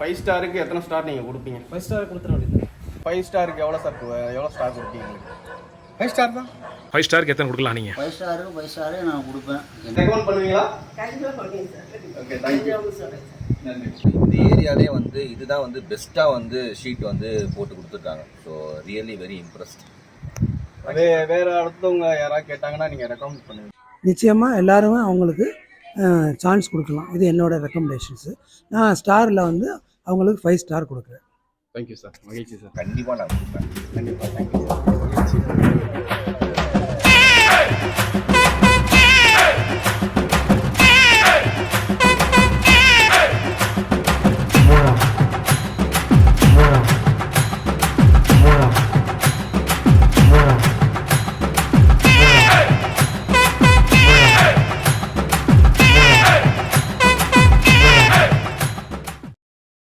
5 ஸ்டாருக்கு எத்தனை ஸ்டார் நீங்கள் கொடுப்பீங்க? 5 ஸ்டார் கொடுத்துட வேண்டியது. 5 ஸ்டாருக்கு எவ்வளோ ஸ்டார் கொடுப்பீங்க? 5 ஸ்டார் தான். 5 ஸ்டாருக்கு எத்தனை கொடுக்கலாம் நீங்கள்? 5 ஸ்டாரு நான் கொடுப்பேன். ரெக்கமெண்ட் பண்ணுவீங்களா? கண்டிப்பாக பண்ணுவீங்க சார். Okay, thank you. நன்றி. இந்த ஏரியாலே வந்து இதுதான் வந்து பெஸ்ட்டாக வந்து ஷீட் வந்து போட்டு கொடுத்துருக்காங்க. So really very impressed. வேறு அடுத்தவங்க யாராவது கேட்டாங்கன்னா நீங்கள் ரெக்கமெண்ட் பண்ணுவீங்க? நிச்சயமாக எல்லாருமே அவங்களுக்கு சான்ஸ் கொடுக்கலாம். இது என்னோடய ரெக்கமெண்டேஷன்ஸு. நான் ஸ்டாரில் வந்து அவங்களுக்கு 5 ஸ்டார் கொடுக்குறேன். Thank you sir. மகிழ்ச்சி சார். கண்டிப்பாக நான் கொடுப்பேன். கண்டிப்பாக தேங்க்யூ சார்.